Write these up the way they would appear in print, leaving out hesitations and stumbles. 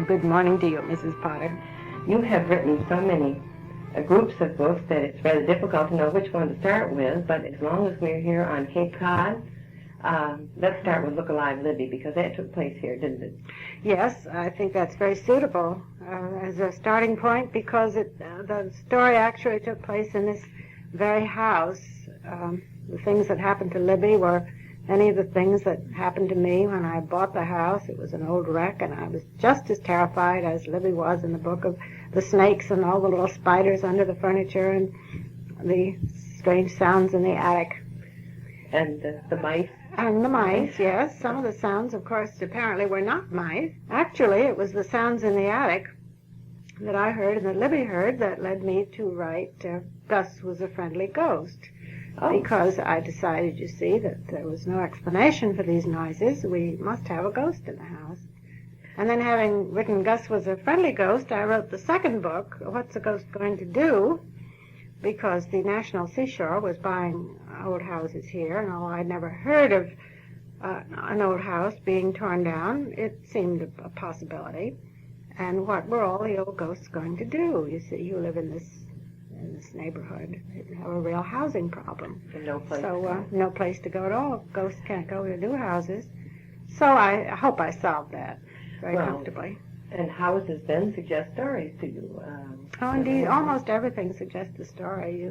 Good morning to you, Mrs. Potter. You have written so many groups of books that it's rather difficult to know which one to start with, but as long as we're here on Cape Cod, let's start with Look Alive, Libby, because that took place here, didn't it? Yes, I think that's very suitable as a starting point because the story actually took place in this very house. The things that happened to Libby were any of the things that happened to me when I bought the house. It was an old wreck, and I was just as terrified as Libby was in the book of the snakes and all the little spiders under the furniture and the strange sounds in the attic. And the mice. And the mice, yes. Some of the sounds, of course, apparently were not mice. Actually, it was the sounds in the attic that I heard and that Libby heard that led me to write Gus Was a Friendly Ghost. Oh. Because I decided, you see, that there was no explanation for these noises. We must have a ghost in the house. And then having written Gus Was a Friendly Ghost, I wrote the second book, What's a Ghost Going to Do? Because the National Seashore was buying old houses here, and although I'd never heard of an old house being torn down, it seemed a possibility. And what were all the old ghosts going to do? You see, you live in this neighborhood. You have a real housing problem. No place no place to go at all. Ghosts can't go to new houses. So I hope I solved that very comfortably. And houses then suggest stories to you. Oh, indeed. Almost everything suggests a story.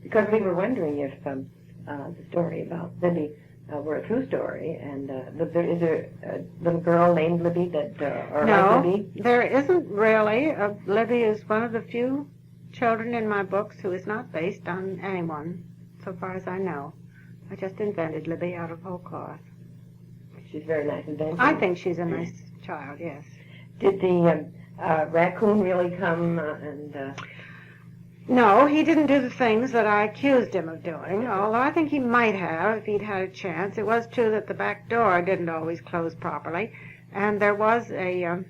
Because we were wondering if the story about Libby were a true story. And is there a little girl named Libby that, or like Libby? No, there isn't really. Libby is one of the few children in my books who is not based on anyone, so far as I know. I just invented Libby out of whole cloth. She's very nice invention. I think she's a nice child, yes. Did the raccoon really come No, he didn't do the things that I accused him of doing, although I think he might have if he'd had a chance. It was true that the back door didn't always close properly, and there was a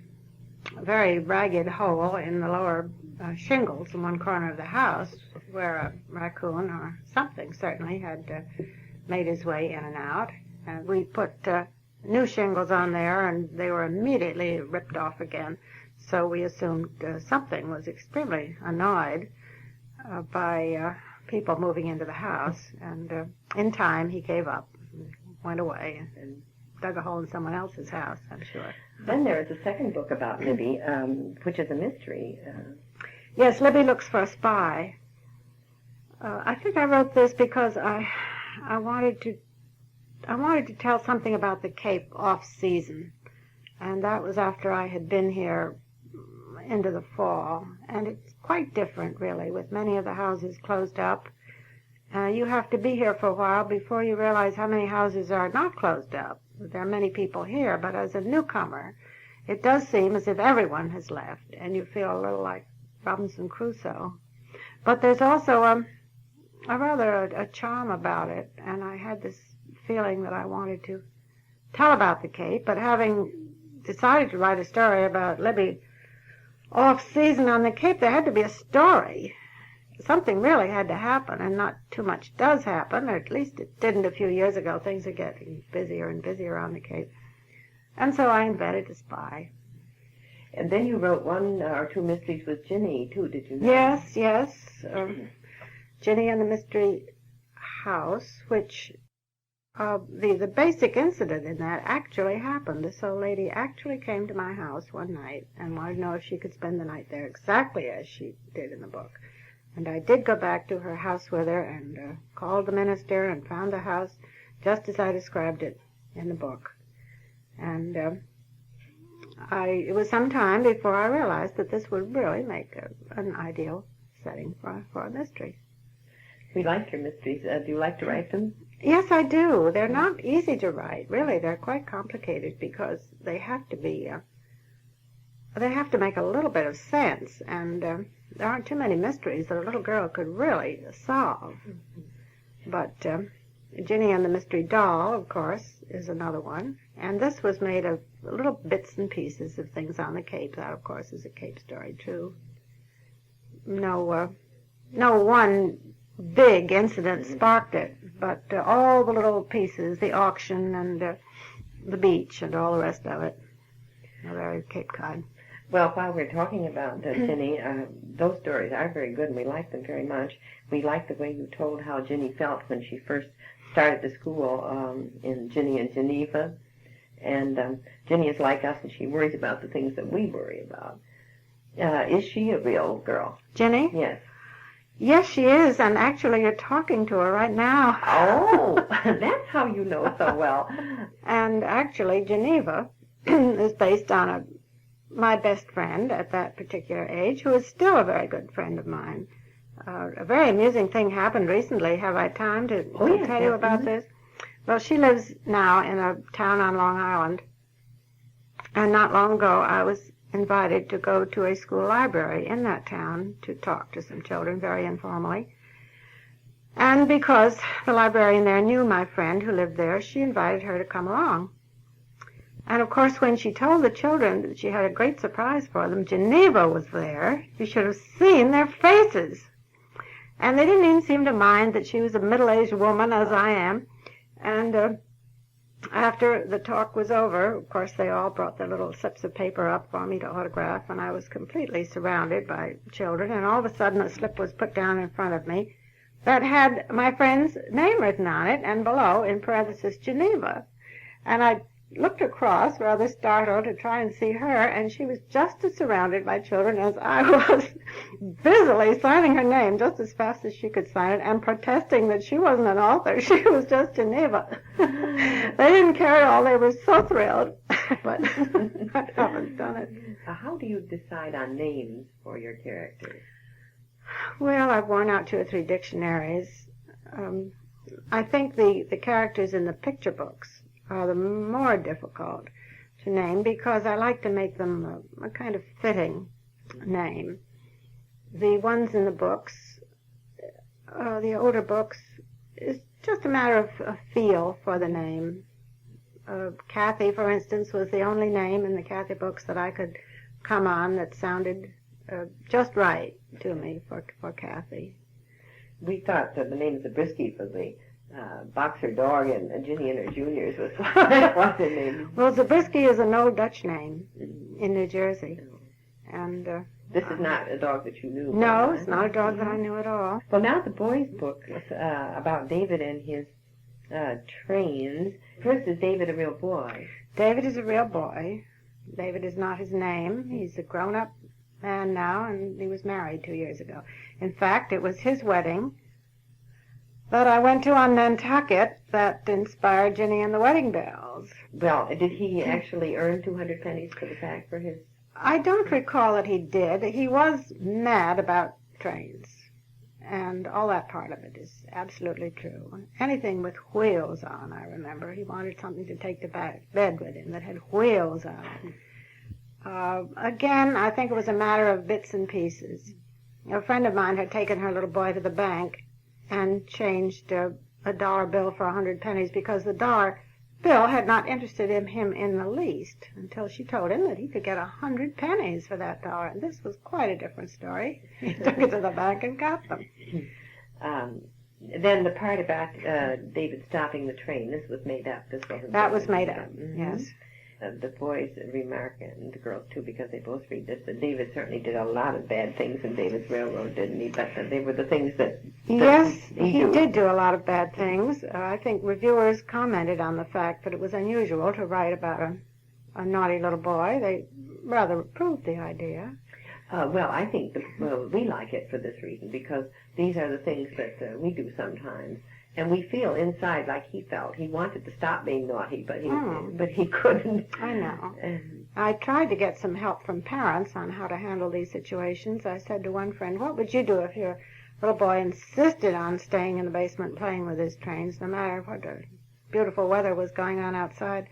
very ragged hole in the lower shingles in one corner of the house where a raccoon or something certainly had made his way in and out. And we put new shingles on there, and they were immediately ripped off again. So we assumed something was extremely annoyed by people moving into the house. And in time, he gave up, went away, and dug a hole in someone else's house, I'm sure. Then there is a second book about Libby, which is a mystery. Yes, Libby Looks for a Spy. I think I wrote this because I wanted to tell something about the Cape off-season, and that was after I had been here into the fall. And it's quite different, really, with many of the houses closed up. You have to be here for a while before you realize how many houses are not closed up. There are many people here, but as a newcomer, it does seem as if everyone has left, and you feel a little like Robinson Crusoe. But there's also a charm about it, and I had this feeling that I wanted to tell about the Cape, but having decided to write a story about Libby off-season on the Cape, there had to be a story. Something really had to happen, and not too much does happen, or at least it didn't a few years ago. Things are getting busier and busier on the Cape. And so I invented a spy. And then you wrote one or two mysteries with Ginnie, too, did you not? Yes. Ginnie and the Mystery House, which the basic incident in that actually happened. This old lady actually came to my house one night and wanted to know if she could spend the night there exactly as she did in the book. And I did go back to her house with her and called the minister and found the house just as I described it in the book. And it was some time before I realized that this would really make an ideal setting for a mystery. We like your mysteries. Do you like to write them? Yes, I do. They're not easy to write, really. They're quite complicated because they have to be, they have to make a little bit of sense, and there aren't too many mysteries that a little girl could really solve. But Ginnie and the Mystery Doll, of course, is another one, and this was made of little bits and pieces of things on the Cape. That, of course, is a Cape story, too. No one big incident sparked it, but all the little pieces, the auction and the beach and all the rest of it. very Cape Cod. Well, while we're talking about Ginnie, those stories are very good, and we like them very much. We like the way you told how Ginnie felt when she first started the school in Ginnie and Geneva. And Ginnie is like us, and she worries about the things that we worry about. Is she a real girl? Ginnie? Yes. Yes, she is, and actually you're talking to her right now. Oh, that's how you know so well. And actually, Geneva is based on my best friend at that particular age, who is still a very good friend of mine. A very amusing thing happened recently. Have I time to tell you about this? Well, she lives now in a town on Long Island, and not long ago I was invited to go to a school library in that town to talk to some children very informally. And because the librarian there knew my friend who lived there, she invited her to come along. And of course, when she told the children that she had a great surprise for them, Geneva was there. You should have seen their faces. And they didn't even seem to mind that she was a middle-aged woman, as I am. And after the talk was over, of course, they all brought their little slips of paper up for me to autograph, and I was completely surrounded by children, and all of a sudden a slip was put down in front of me that had my friend's name written on it, and below, in parentheses, Geneva. And I looked across, rather startled, to try and see her, and she was just as surrounded by children as I was, busily signing her name just as fast as she could sign it, and protesting that she wasn't an author, she was just Geneva. They didn't care at all, they were so thrilled, but I haven't done it. How do you decide on names for your characters? Well, I've worn out 2 or 3 dictionaries. I think the characters in the picture books are the more difficult to name because I like to make them a kind of fitting name. The ones in the books, the older books, is just a matter of a feel for the name. Kathy, for instance, was the only name in the Kathy books that I could come on that sounded just right to me for Kathy. We thought that the name Zabriskie for the boxer dog and Ginnie and her juniors was what the name. Well, Zabriskie is an old Dutch name in New Jersey. And this is not a dog that you knew. No, it's not a dog that I knew at all. Well, now the boys' book was about David and his trains. First, is David a real boy? David is a real boy. David is not his name. He's a grown-up man now, and he was married 2 years ago. In fact, it was his wedding that I went to on Nantucket that inspired Ginnie and the Wedding Bells. Well, did he actually earn 200 pennies for the fact for his... I don't recall that he did. He was mad about trains, and all that part of it is absolutely true. Anything with wheels on, I remember. He wanted something to take to bed with him that had wheels on it. Again, I think it was a matter of bits and pieces. A friend of mine had taken her little boy to the bank and changed a dollar bill for 100 pennies because the dollar bill had not interested him in the least until she told him that he could get 100 pennies for that dollar. And this was quite a different story. He took it to the bank and got them. Then the part about David stopping the train, this was made up. That was made up, yes. The boys remark, and the girls too, because they both read this, that David certainly did a lot of bad things in David's Railroad, didn't he? But they were the things that yes, he did do a lot of bad things. I think reviewers commented on the fact that it was unusual to write about a naughty little boy. They rather approved the idea. Well, I think we like it for this reason, because these are the things that we do sometimes. And we feel inside like he felt. He wanted to stop being naughty, but he couldn't. I know. I tried to get some help from parents on how to handle these situations. I said to one friend, what would you do if your little boy insisted on staying in the basement playing with his trains, no matter what beautiful weather was going on outside?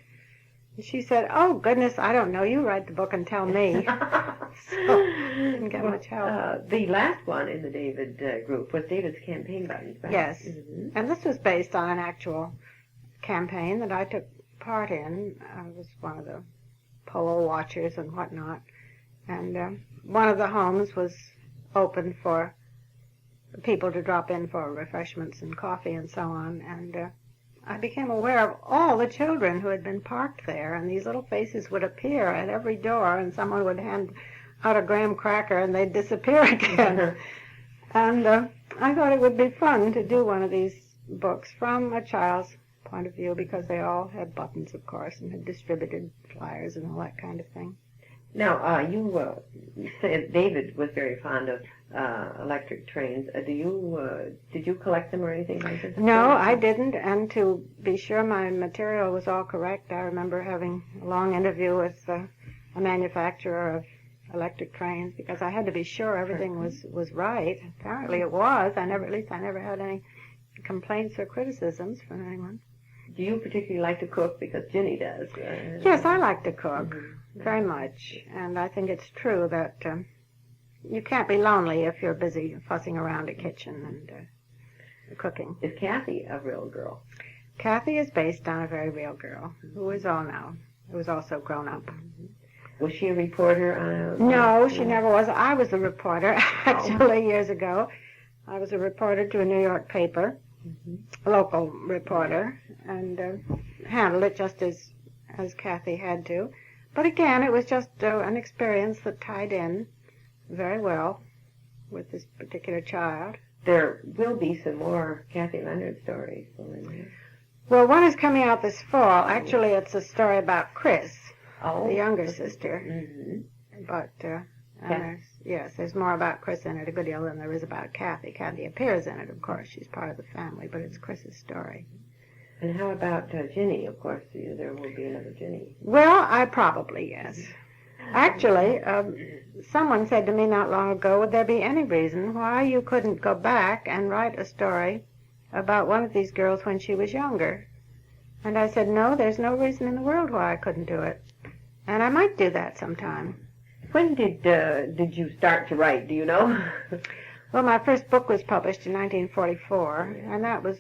And she said, oh, goodness, I don't know. You write the book and tell me. So I didn't get much help. The last one in the David group was David's campaign buttons, right? Yes. Mm-hmm. And this was based on an actual campaign that I took part in. I was one of the poll watchers and whatnot. And one of the homes was open for people to drop in for refreshments and coffee and so on. And I became aware of all the children who had been parked there, and these little faces would appear at every door, and someone would hand out a graham cracker, and they'd disappear again. And I thought it would be fun to do one of these books from a child's point of view, because they all had buttons, of course, and had distributed flyers and all that kind of thing. Now, you said David was very fond of electric trains. Did you collect them or anything like this? No, I didn't, and to be sure my material was all correct, I remember having a long interview with a manufacturer of electric trains, because I had to be sure everything was right. Apparently it was. I never had any complaints or criticisms from anyone. Do you particularly like to cook? Because Ginnie does. Yes, I like to cook very much, and I think it's true that you can't be lonely if you're busy fussing around a kitchen and cooking. Is Kathy a real girl? Kathy is based on a very real girl, who is all now, who is also grown up. Was she a reporter? No, she never was. I was a reporter, actually, years ago. I was a reporter to a New York paper, a local reporter, and handled it just as Kathy had to. But again, it was just an experience that tied in very well with this particular child. There will be some more Kathy Leonard stories. Well, one is coming out this fall. Actually, it's a story about Chris, the younger sister. But there's more about Chris in it, a good deal, than there is about Kathy. Kathy appears in it, of course. She's part of the family, but it's Chris's story. And how about Ginnie? Of course, there will be another Ginnie. Well, yes. Actually, someone said to me not long ago, would there be any reason why you couldn't go back and write a story about one of these girls when she was younger? And I said, no, there's no reason in the world why I couldn't do it. And I might do that sometime. When did you start to write, do you know? Well, my first book was published in 1944, and that was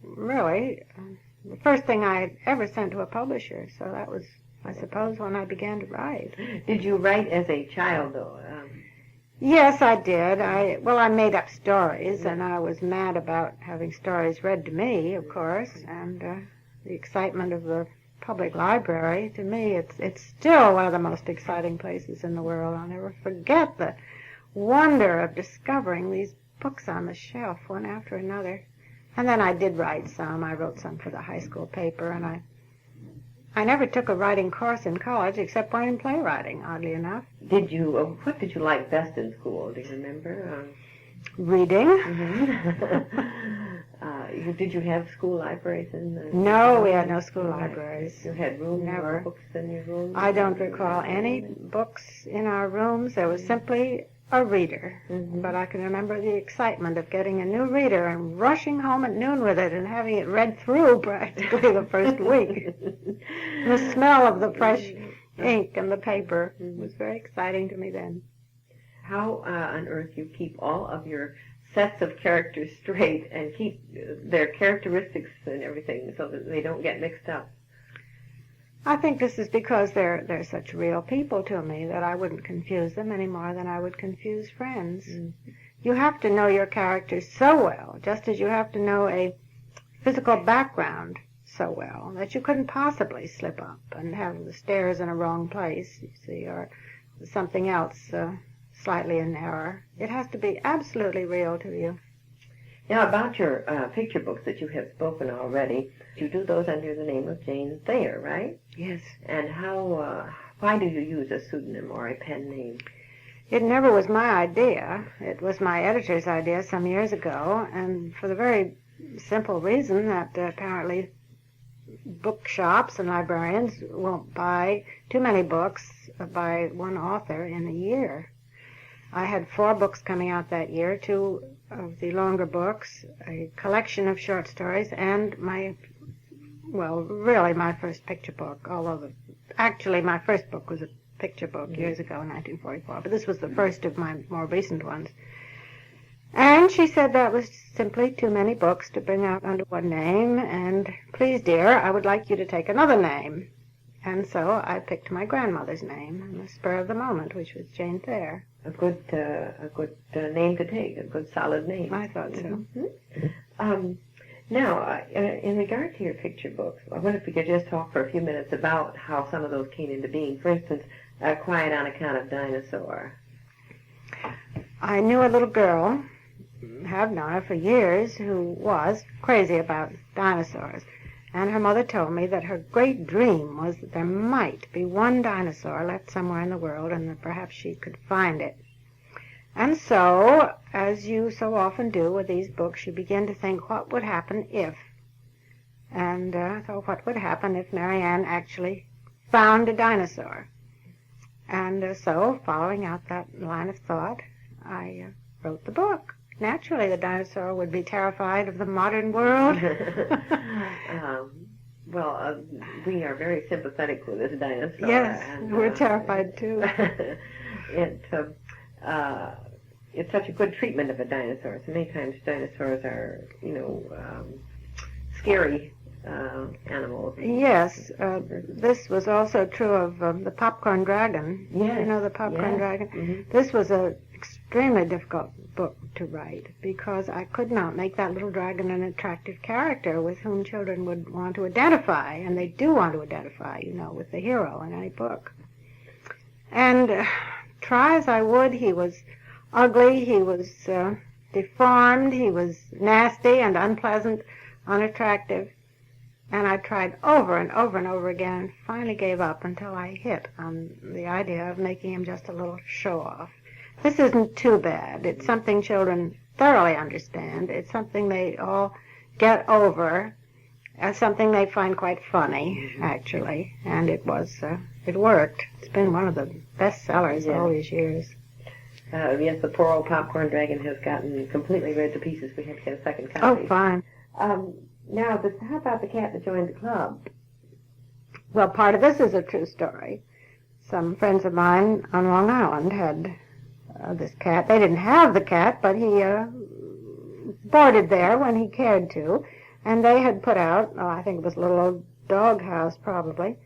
really the first thing I had ever sent to a publisher. So that was, I suppose, when I began to write. Did you write as a child, though? Yes, I did. I made up stories, and I was mad about having stories read to me, of course, and the excitement of the public library. To me, it's still one of the most exciting places in the world. I'll never forget the wonder of discovering these books on the shelf, one after another. And then I did write some. I wrote some for the high school paper, and I never took a writing course in college except one in playwriting, oddly enough. Did you? What did you like best in school? Do you remember? Reading. Did you have school libraries? No, we had no school libraries. You had rooms? Never. Books in your rooms? I don't recall any books in our rooms. There was simply a reader. But I can remember the excitement of getting a new reader and rushing home at noon with it and having it read through practically the first week. The smell of the fresh ink and the paper was very exciting to me then. How on earth you keep all of your sets of characters straight and keep their characteristics and everything so that they don't get mixed up? I think this is because they're such real people to me that I wouldn't confuse them any more than I would confuse friends. You have to know your characters so well, just as you have to know a physical background so well, that you couldn't possibly slip up and have the stairs in a wrong place, you see, or something else slightly in error. It has to be absolutely real to you. Now, about your picture books that you have spoken already, you do those under the name of Jane Thayer, right? Yes. And why do you use a pseudonym or a pen name? It never was my idea. It was my editor's idea some years ago, and for the very simple reason that apparently bookshops and librarians won't buy too many books by one author in a year. I had 4 books coming out that year, 2 of the longer books, a collection of short stories, and my first picture book, although actually my first book was a picture book years ago in 1944, but this was the first of my more recent ones. And she said that was simply too many books to bring out under one name, and please, dear, I would like you to take another name. And so I picked my grandmother's name on the spur of the moment, which was Jane Thayer. A good name to take, a good solid name. I thought so. Now, in regard to your picture books, I wonder if we could just talk for a few minutes about how some of those came into being. For instance, Quiet on Account of Dinosaur. I knew a little girl, have known her for years, who was crazy about dinosaurs. And her mother told me that her great dream was that there might be one dinosaur left somewhere in the world and that perhaps she could find it. And so, as you so often do with these books, you begin to think, what would happen if? And so what would happen if Marianne actually found a dinosaur? And so, following out that line of thought, I wrote the book. Naturally, the dinosaur would be terrified of the modern world. We are very sympathetic with this dinosaur. Yes, and, we're terrified too. It's such a good treatment of a dinosaur. So many times dinosaurs are, scary animals. Yes, this was also true of the popcorn dragon. Yes. You know the popcorn dragon? Mm-hmm. This was an extremely difficult book to write because I could not make that little dragon an attractive character with whom children would want to identify, and they do want to identify, with the hero in any book. And try as I would, he was ugly, he was deformed, he was nasty and unpleasant, unattractive. And I tried over and over and over again and finally gave up until I hit on the idea of making him just a little show-off. This isn't too bad. It's something children thoroughly understand. It's something they all get over as something they find quite funny, actually. And it worked. It's been one of the best sellers all these years. Yes, the poor old popcorn dragon has gotten completely read to pieces. We have to get a second copy. Oh, fine. Now, how about the cat that joined the club? Well, part of this is a true story. Some friends of mine on Long Island had this cat. They didn't have the cat, but he boarded there when he cared to. And they had put out, I think it was a little old dog house probably,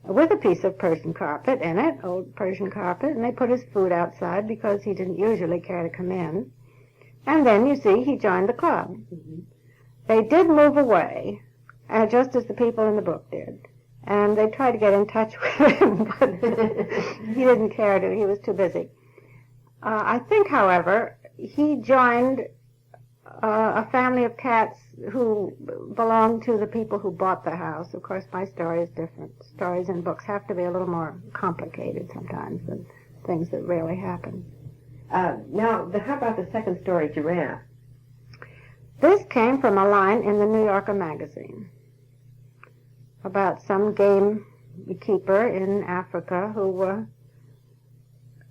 with a piece of Persian carpet in it, old Persian carpet, and they put his food outside because he didn't usually care to come in. And then, you see, he joined the club. Mm-hmm. They did move away, just as the people in the book did. And they tried to get in touch with him, but he didn't care to. He was too busy. I think, however, he joined a family of cats who belonged to the people who bought the house. Of course, my story is different. Stories in books have to be a little more complicated sometimes than things that really happen. Now, how about the second story, Giraffe? This came from a line in the New Yorker magazine about some game keeper in Africa who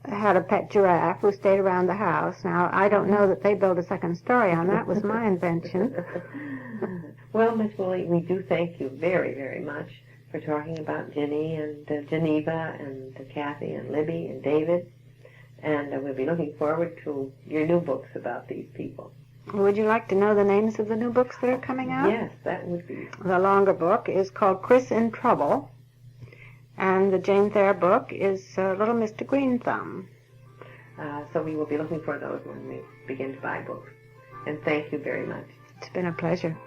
had a pet giraffe who stayed around the house. Now, I don't know that they built a second story on that. It was my invention. Well, Miss Woolley, we do thank you very, very much for talking about Ginnie and Geneva and Kathy and Libby and David. And we'll be looking forward to your new books about these people. Would you like to know the names of the new books that are coming out? Yes, that would be. The longer book is called Chris in Trouble, and the Jane Thayer book is Little Mr. Green Thumb. So we will be looking for those when we begin to buy books. And thank you very much. It's been a pleasure.